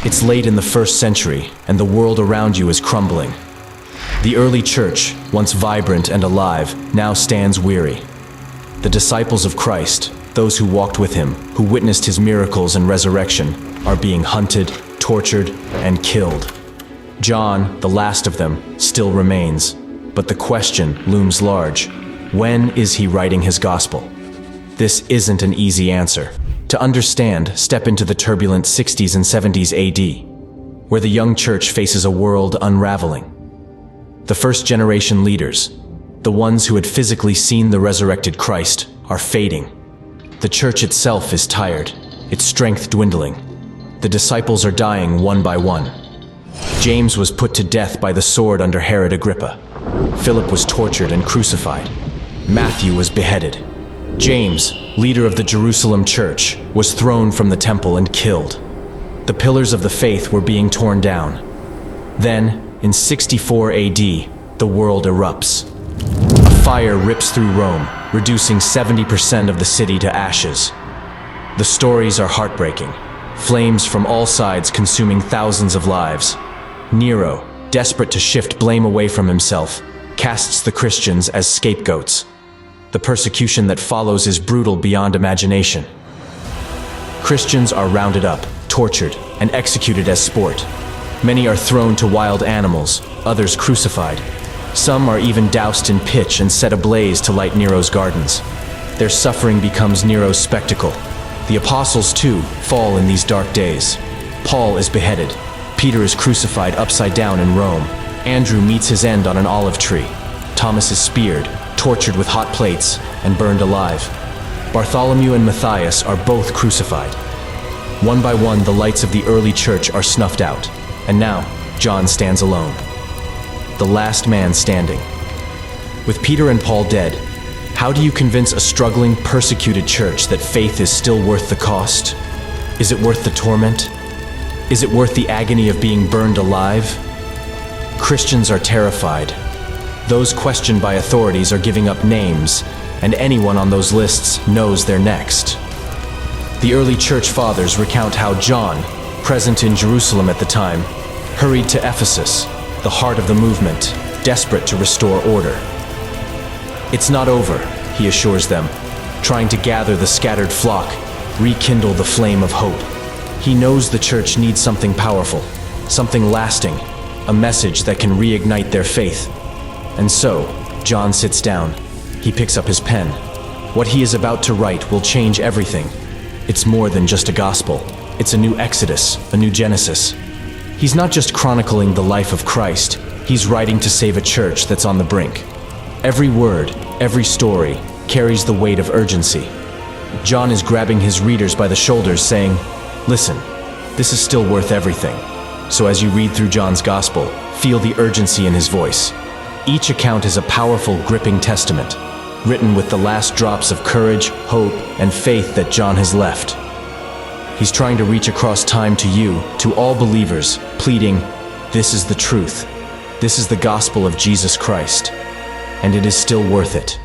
It's late in the first century, and the world around you is crumbling. The early church, once vibrant and alive, now stands weary. The disciples of Christ, those who walked with him, who witnessed his miracles and resurrection, are being hunted, tortured, and killed. John, the last of them, still remains, but the question looms large: when is he writing his gospel? This isn't an easy answer. To understand, step into the turbulent 60s and 70s AD, where the young church faces a world unraveling. The first-generation leaders, the ones who had physically seen the resurrected Christ, are fading. The church itself is tired, its strength dwindling. The disciples are dying one by one. James was put to death by the sword under Herod Agrippa. Philip was tortured and crucified. Matthew was beheaded. James, leader of the Jerusalem church, was thrown from the temple and killed. The pillars of the faith were being torn down. Then, in 64 AD, the world erupts. A fire rips through Rome, reducing 70% of the city to ashes. The stories are heartbreaking. Flames from all sides consuming thousands of lives. Nero, desperate to shift blame away from himself, casts the Christians as scapegoats. The persecution that follows is brutal beyond imagination. Christians are rounded up, tortured, and executed as sport. Many are thrown to wild animals, others crucified. Some are even doused in pitch and set ablaze to light Nero's gardens. Their suffering becomes Nero's spectacle. The apostles, too, fall in these dark days. Paul is beheaded. Peter is crucified upside down in Rome. Andrew meets his end on an olive tree. Thomas is speared, tortured with hot plates, and burned alive. Bartholomew and Matthias are both crucified. One by one, the lights of the early church are snuffed out, and now John stands alone. The last man standing. With Peter and Paul dead, how do you convince a struggling, persecuted church that faith is still worth the cost? Is it worth the torment? Is it worth the agony of being burned alive? Christians are terrified. Those questioned by authorities are giving up names, and anyone on those lists knows they're next. The early church fathers recount how John, present in Jerusalem at the time, hurried to Ephesus, the heart of the movement, desperate to restore order. It's not over, he assures them, trying to gather the scattered flock, rekindle the flame of hope. He knows the church needs something powerful, something lasting, a message that can reignite their faith. And so, John sits down. He picks up his pen. What he is about to write will change everything. It's more than just a gospel. It's a new Exodus, a new Genesis. He's not just chronicling the life of Christ. He's writing to save a church that's on the brink. Every word, every story, carries the weight of urgency. John is grabbing his readers by the shoulders, saying, "Listen, this is still worth everything." So as you read through John's gospel, feel the urgency in his voice. Each account is a powerful, gripping testament, written with the last drops of courage, hope, and faith that John has left. He's trying to reach across time to you, to all believers, pleading, "This is the truth. This is the gospel of Jesus Christ, and it is still worth it."